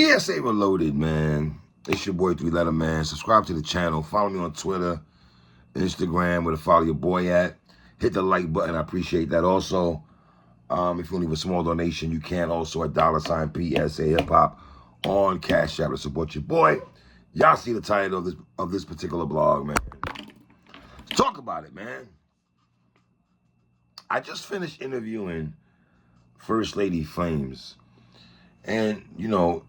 PSA Reloaded, man. It's your boy 3 Letter Man. Subscribe to the channel. Follow me on Twitter, Instagram, where to follow your boy at. Hit the like button. I appreciate that. Also, if you want to leave a small donation, you can also at $ PSAhiphop on Cash App to support your boy. Y'all see the title of this particular blog, man. Let's talk about it, man. I just finished interviewing First Lady Flames. And, you know,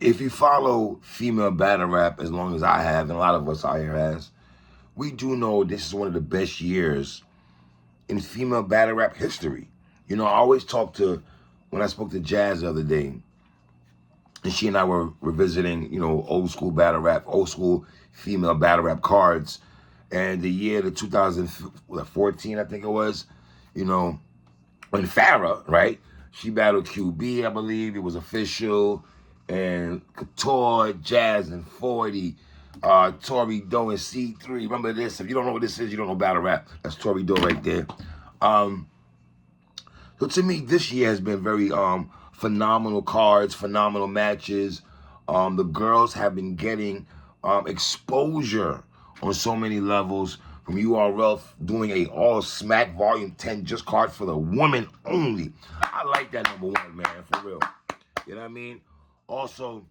if you follow female battle rap as long as I have, and a lot of us out here has, we do know this is one of the best years in female battle rap history. You know, I always talk to, when I spoke to Jazz the other day, and she and I were revisiting, you know, old school battle rap, old school female battle rap cards. And the year, the 2014, I think it was, you know, when Phara, right? She battled QB, I believe. It was official. And Couture, Jazz, and 40. Tory Doe and C3. Remember this? If you don't know what this is, you don't know battle rap. That's Tory Doe right there. So to me, this year has been very phenomenal cards, phenomenal matches. The girls have been getting exposure on so many levels. From URL doing a all smack volume 10 just card for the woman only. I like that #1, man, for real. You know what I mean? Also,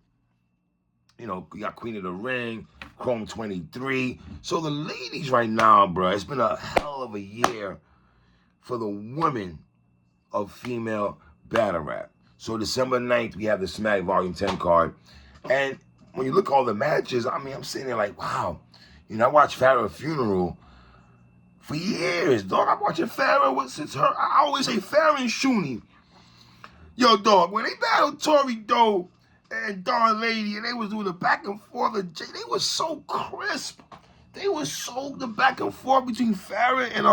you know, you got Queen of the Ring, Chrome 23. So the ladies right now, bro, it's been a hell of a year for the women of female battle rap. So December 9th, we have the Smack Volume 10 card. And when you look at all the matches, I mean, I'm sitting there like, wow. You know, I watched Phara Funeral for years, dog. I'm watching Phara since her. I always say Phara and Shuni. Yo, dog, when they battled Tory Doe and Dawn Lady, and they was doing the back and forth, they was so crisp. They was so the back and forth between Phara and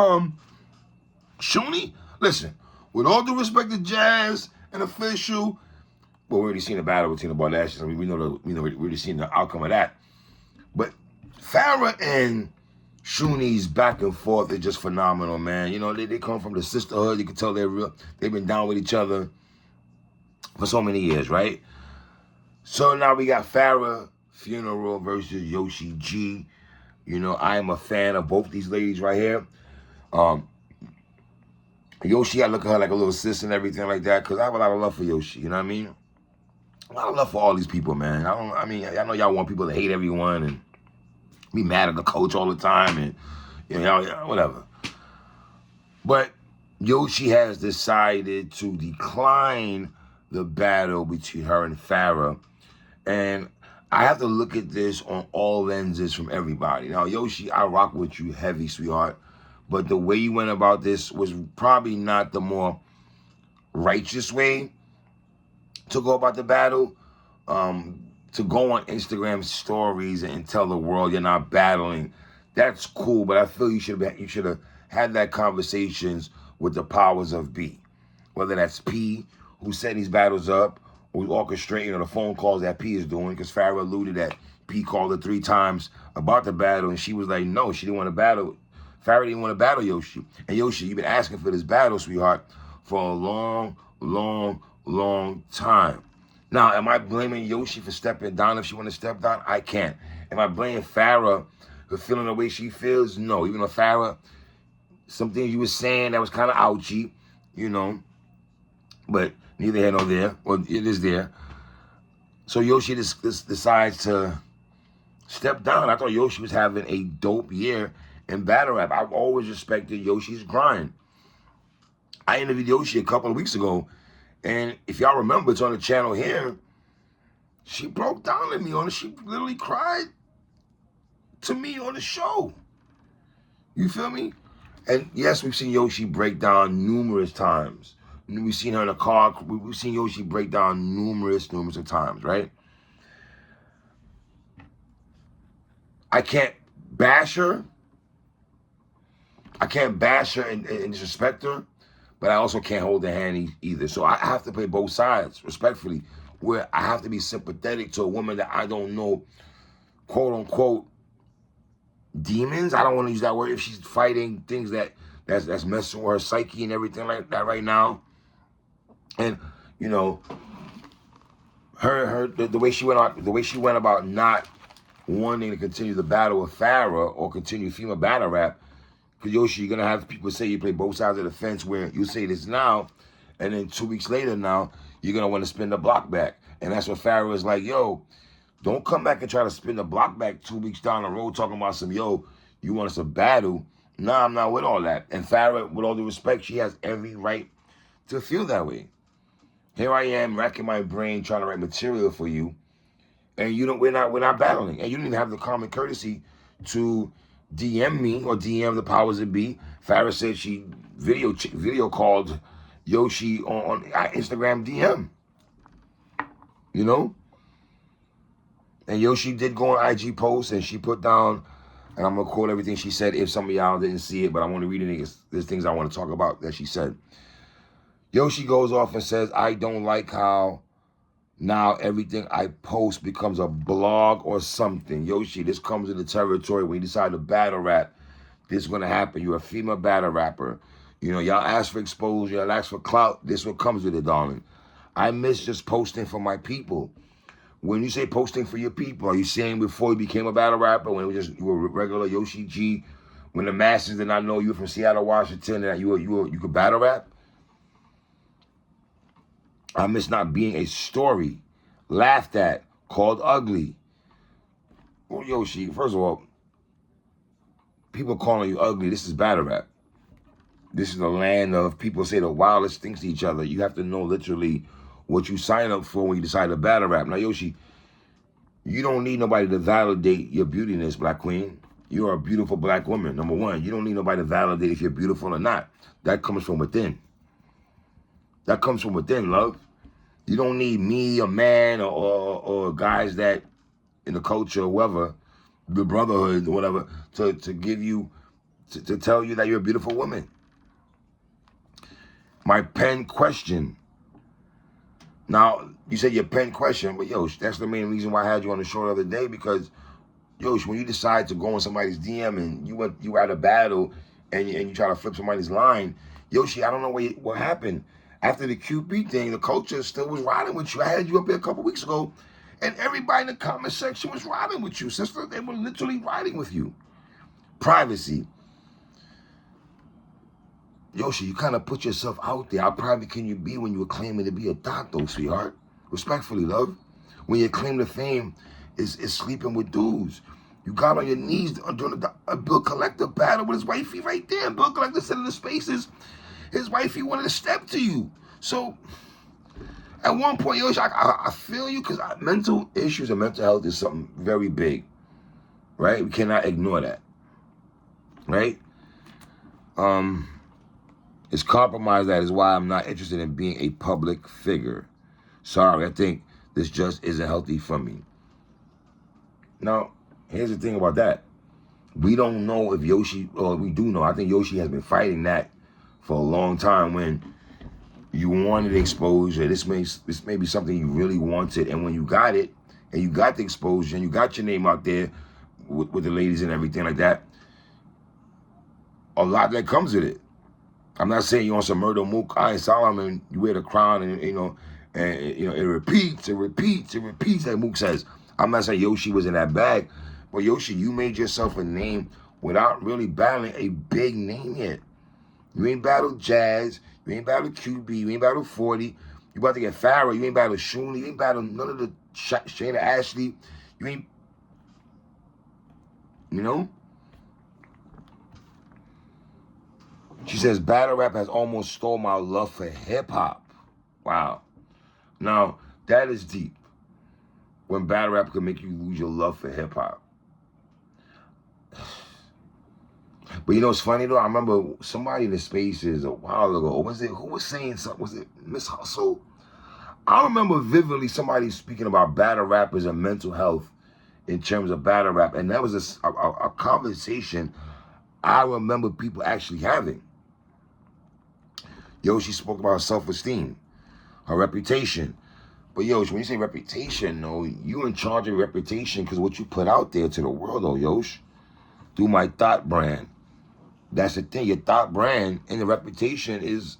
Shuni. Listen, with all due respect to Jazz and Official, well, we already seen the battle between the Bardashians. I mean, we already seen the outcome of that. But Phara and Shuni's back and forth is just phenomenal, man. You know, they come from the sisterhood. You can tell they're real. They've been down with each other for so many years, right? So now we got Phara Funeral versus Yoshi G. You know, I am a fan of both these ladies right here. Yoshi, I look at her like a little sis and everything like that, because I have a lot of love for Yoshi, you know what I mean? A lot of love for all these people, man. I know y'all want people to hate everyone and be mad at the coach all the time and, you know, whatever. But Yoshi has decided to decline the battle between her and Phara. And I have to look at this on all lenses from everybody. Now, Yoshi, I rock with you heavy, sweetheart. But the way you went about this was probably not the more righteous way to go about the battle. To go on Instagram stories and tell the world you're not battling, that's cool. But I feel you should have had that conversations with the powers of B, whether that's P, who set these battles up, or orchestrating the phone calls that P is doing. Because Phara alluded that P called her 3 times about the battle, and she was like, no, she didn't want to battle. Phara didn't want to battle Yoshi. And Yoshi, you've been asking for this battle, sweetheart, for a long, long, long time. Now, am I blaming Yoshi for stepping down if she want to step down? I can't. Am I blaming Phara for feeling the way she feels? No. Even though Phara, some things you were saying that was kind of ouchy, you know. But neither here nor there. Well, it is there. So Yoshi decides to step down. I thought Yoshi was having a dope year in battle rap. I've always respected Yoshi's grind. I interviewed Yoshi a couple of weeks ago. And if y'all remember, it's on the channel here. She broke down to me on it. She literally cried to me on the show. You feel me? And yes, we've seen Yoshi break down numerous times. We've seen her in a car. We've seen Yoshi break down numerous of times, right? I can't bash her. I can't bash her and disrespect her. But I also can't hold the hand either. So I have to play both sides, respectfully, where I have to be sympathetic to a woman that I don't know, quote unquote, demons. I don't want to use that word. If she's fighting things that's messing with her psyche and everything like that right now. And, you know, The way she went about not wanting to continue the battle with Phara or continue female battle rap. Because Yoshi, you're gonna have people say you play both sides of the fence where you say this now, and then 2 weeks later now, you're gonna want to spin the block back. And that's what Phara is like, yo, don't come back and try to spin the block back 2 weeks down the road talking about some, yo, you want us to battle. Nah, I'm not with all that. And Phara, with all due respect, she has every right to feel that way. Here I am racking my brain trying to write material for you, and we're not battling, and you don't even have the common courtesy to DM me or DM the powers that be. Phara said she video called Yoshi on Instagram DM, you know, and Yoshi did go on IG post and she put down, and I'm gonna quote everything she said if some of y'all didn't see it, but I want to read it. There's things I want to talk about that she said. Yoshi goes off and says, I don't like how now everything I post becomes a blog or something. Yoshi, this comes in the territory when you decide to battle rap. This is going to happen. You're a female battle rapper. You know, y'all ask for exposure, y'all ask for clout. This is what comes with it, darling. I miss just posting for my people. When you say posting for your people, are you saying before you became a battle rapper, when it was just you were regular Yoshi G, when the masses did not know you were from Seattle, Washington, that you could battle rap? I miss not being a story, laughed at, called ugly. Well, Yoshi, first of all, people calling you ugly, this is battle rap. This is the land of people say the wildest things to each other. You have to know literally what you sign up for when you decide to battle rap. Now, Yoshi, you don't need nobody to validate your beautiness, Black Queen. You are a beautiful Black woman, number one. You don't need nobody to validate if you're beautiful or not. That comes from within. That comes from within, love. You don't need me, a man, or guys that in the culture, or whoever, the brotherhood, or whatever, to give you, to tell you that you're a beautiful woman. My pen question. Now, you said your pen question, but Yosh, that's the main reason why I had you on the show the other day, because Yosh, when you decide to go in somebody's DM and you were at a battle and you try to flip somebody's line, Yoshi, I don't know what happened. After the QP thing, the culture still was riding with you. I had you up here a couple weeks ago, and everybody in the comment section was riding with you, sister. They were literally riding with you. Privacy. Yoshi, you kind of put yourself out there. How private can you be when you were claiming to be a doctor, sweetheart? Respectfully, love. When your claim to fame is sleeping with dudes. You got on your knees during a Bill Collector battle with his wifey right there. Bill Collector said in the spaces, his wifey wanted to step to you. So, at one point, Yoshi, I feel you, because mental issues and mental health is something very big, right? We cannot ignore that, right? It's compromised. That is why I'm not interested in being a public figure. Sorry, I think this just isn't healthy for me. Now, here's the thing about that. We don't know if Yoshi, or we do know, I think Yoshi has been fighting that for a long time. When you wanted exposure, this may be something you really wanted, and when you got it, and you got the exposure, and you got your name out there with the ladies and everything like that, a lot that comes with it. I'm not saying you on some murder mook, I ain't Solomon, you wear the crown and it repeats, like Mook says. I'm not saying Yoshi was in that bag, but Yoshi, you made yourself a name without really battling a big name yet. You ain't battled Jazz, you ain't battled QB, you ain't battled 40, you about to get Phara, you ain't battled Shuni, you ain't battled none of the Shayna Ashley, you ain't, you know? She says, battle rap has almost stole my love for hip-hop. Wow. Now, that is deep. When battle rap can make you lose your love for hip-hop. But you know what's funny, though? I remember somebody in the spaces a while ago. Who was saying something? Was it Miss Hustle? I remember vividly somebody speaking about battle rappers and mental health in terms of battle rap. And that was a conversation I remember people actually having. Yoshi spoke about self-esteem, her reputation. But Yosh, when you say reputation, no, you in charge of reputation because what you put out there to the world, though, Yosh, through my thought brand. That's the thing. Your thought brand and the reputation is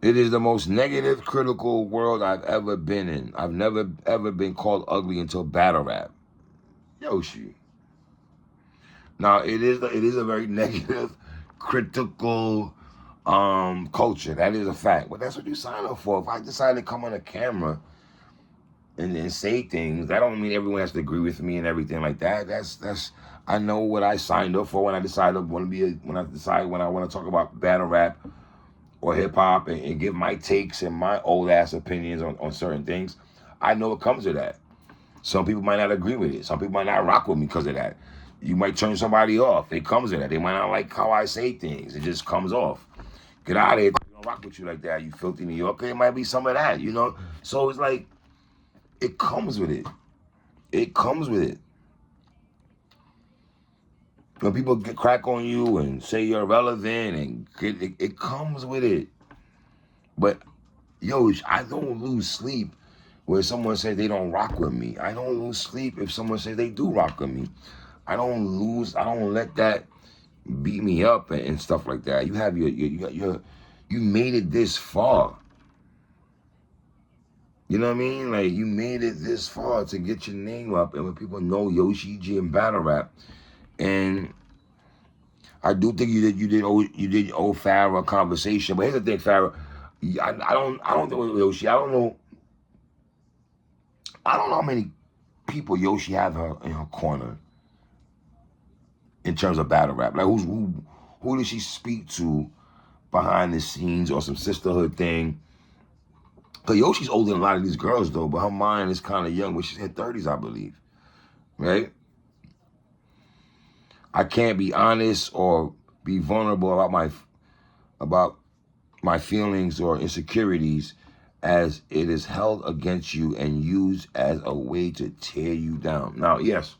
It is the most negative, critical world I've ever been in. I've never, ever been called ugly until battle rap. Yoshi. Now, it is a very negative, critical culture. That is a fact. But that's what you sign up for. If I decide to come on a camera and say things, that don't mean everyone has to agree with me and everything like that. That's I know what I signed up for when I decide I want to talk about battle rap or hip hop and give my takes and my old ass opinions on certain things. I know it comes to that. Some people might not agree with it. Some people might not rock with me because of that. You might turn somebody off. It comes to that. They might not like how I say things. It just comes off. Get out of here. They don't rock with you like that, you filthy New Yorker. It might be some of that, you know? So it's like, it comes with it. It comes with it. When people get crack on you and say you're irrelevant, and it comes with it. But, yo, I don't lose sleep where someone says they don't rock with me. I don't lose sleep if someone says they do rock with me. I don't let that beat me up and stuff like that. You have you made it this far. You know what I mean? Like, you made it this far to get your name up, and when people know Yoshi G and battle rap, and I do think you did old Phara conversation. But here's the thing, Phara, I don't think with Yoshi. I don't know how many people Yoshi have in her corner in terms of battle rap. Like, who does she speak to behind the scenes or some sisterhood thing? Because Yoshi's older than a lot of these girls, though, but her mind is kind of young, but she's in her 30s, I believe. Right? I can't be honest or be vulnerable about my feelings or insecurities, as it is held against you and used as a way to tear you down. Now, yes,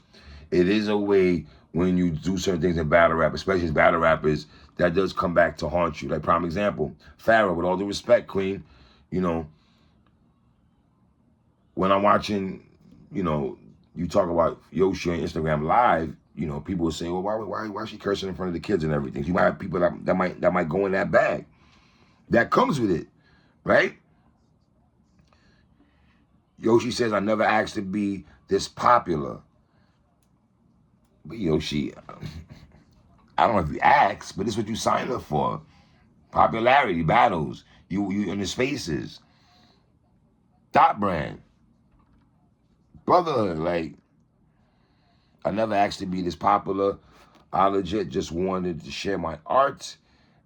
it is a way when you do certain things in battle rap, especially as battle rappers, that does come back to haunt you. Like, prime example, Phara, with all due respect, Queen, you know, when I'm watching, you know, you talk about Yoshi on Instagram Live, you know, people will say, well, why is she cursing in front of the kids and everything? You might have people that might go in that bag. That comes with it, right? Yoshi says, I never asked to be this popular. But Yoshi, I don't know if you asked, but it's what you signed up for. Popularity, battles, you in the spaces. Dot brand. Brotherhood, like, I never asked to be this popular. I legit just wanted to share my art.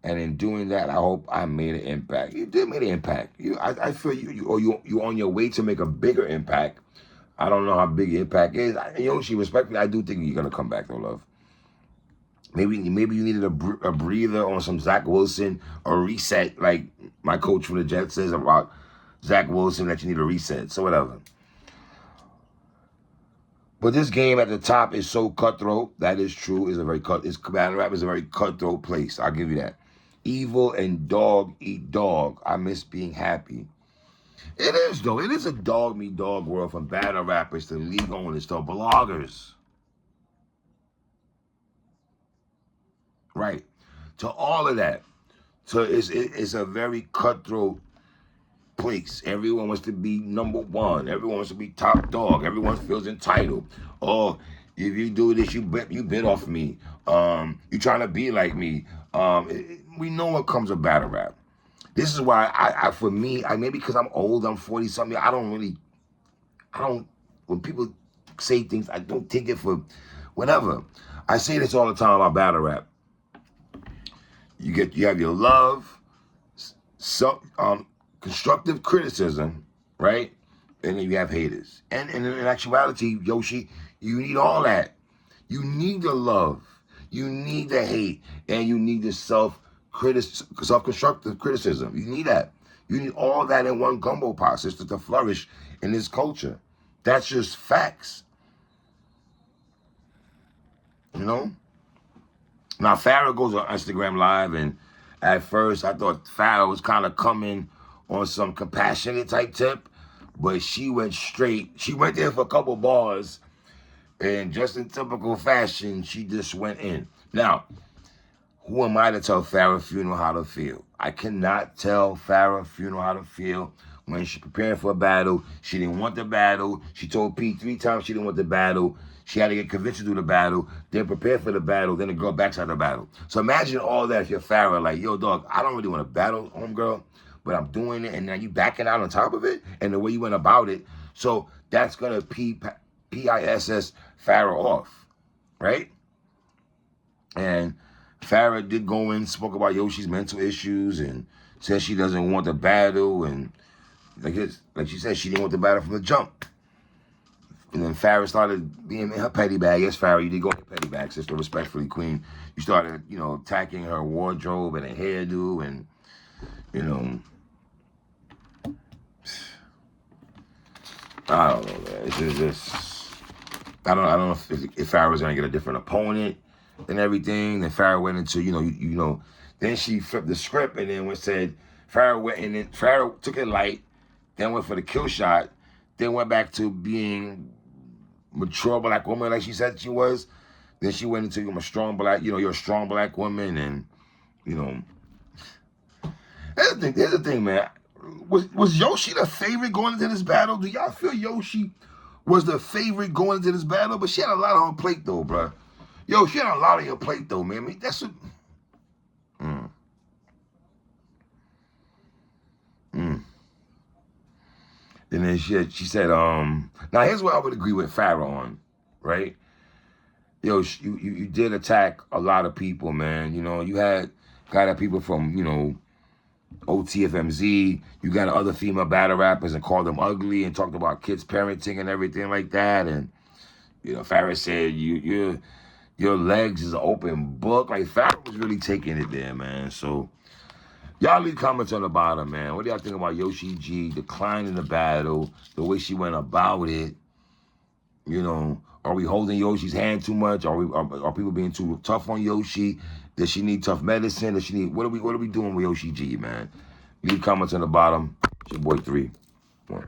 And in doing that, I hope I made an impact. You did make an impact. I feel you're on your way to make a bigger impact. I don't know how big the impact is. Yoshi, respectfully, I do think you're gonna come back, though, love. Maybe you needed a breather on some Zach Wilson, a reset, like my coach from the Jets says about Zach Wilson, that you need a reset. So whatever. But this game at the top is so cutthroat. That is true. Battle rap is a very cutthroat place. I'll give you that. Evil and dog eat dog. I miss being happy. It is, though. It is a dog meet dog world, from battle rappers to league owners to bloggers. Right. To all of that. So it's a very cutthroat place. Everyone wants to be number one. Everyone wants to be top dog. Everyone feels entitled. Oh, if you do this, you bit off me. You trying to be like me. We know what comes with battle rap. This is why for me, maybe because I'm old, I'm 40 something. When people say things, I don't take it for whatever. I say this all the time about battle rap. You have your love, constructive criticism, right? And then you have haters. And in actuality, Yoshi, you need all that. You need the love. You need the hate. And you need the self-constructive criticism. You need that. You need all that in one gumbo pot, sister, to flourish in this culture. That's just facts. You know? Now, Phara goes on Instagram Live, and at first I thought Phara was kind of coming on some compassionate type tip, but she went straight. She went there for a couple bars, and just in typical fashion, she just went in. Now, who am I to tell Phara Funeral how to feel? I cannot tell Phara Funeral how to feel. When she prepared for a battle, she didn't want the battle. She told Pete 3 times she didn't want the battle. She had to get convinced to do the battle, then prepare for the battle, then the girl backs out of the battle. So imagine all that if you're Phara, like, yo, dog, I don't really want to battle, homegirl, but I'm doing it, and now you backing out on top of it, and the way you went about it. So that's going to PISS Phara off, right? And Phara did go in, spoke about Yoshi's mental issues, and said she doesn't want the battle, and like she said, she didn't want the battle from the jump. And then Phara started being in her petty bag. Yes, Phara, you did go in your petty bag, sister, respectfully, queen. You started, attacking her wardrobe and her hairdo, and, I don't know, man. It's just I don't know if Phara was gonna get a different opponent and everything. Then Phara went into, then she flipped the script and then said Phara went, and then Phara took it light, then went for the kill shot, then went back to being mature black woman like she said she was. Then she went into a strong black, you're a strong black woman, and here's the thing, man. Was Yoshi the favorite going into this battle? Do y'all feel Yoshi was the favorite going into this battle? But she had a lot on her plate though, bro. Yo, she had a lot on your plate though, man. I mean, that's what. And then she said, now here's what I would agree with Phara on, right? Yo, you did attack a lot of people, man. You got people from, OTFMZ. You got other female battle rappers and called them ugly and talked about kids parenting and everything like that. And, Phara said, your legs is an open book. Like, Phara was really taking it there, man. So, y'all leave comments on the bottom, man. What do y'all think about Yoshi G declining the battle, the way she went about it? Are we holding Yoshi's hand too much? Are people being too tough on Yoshi? Does she need tough medicine? Does she need what are we doing with Yoshi G, man? Leave comments on the bottom. It's your boy 3. 1.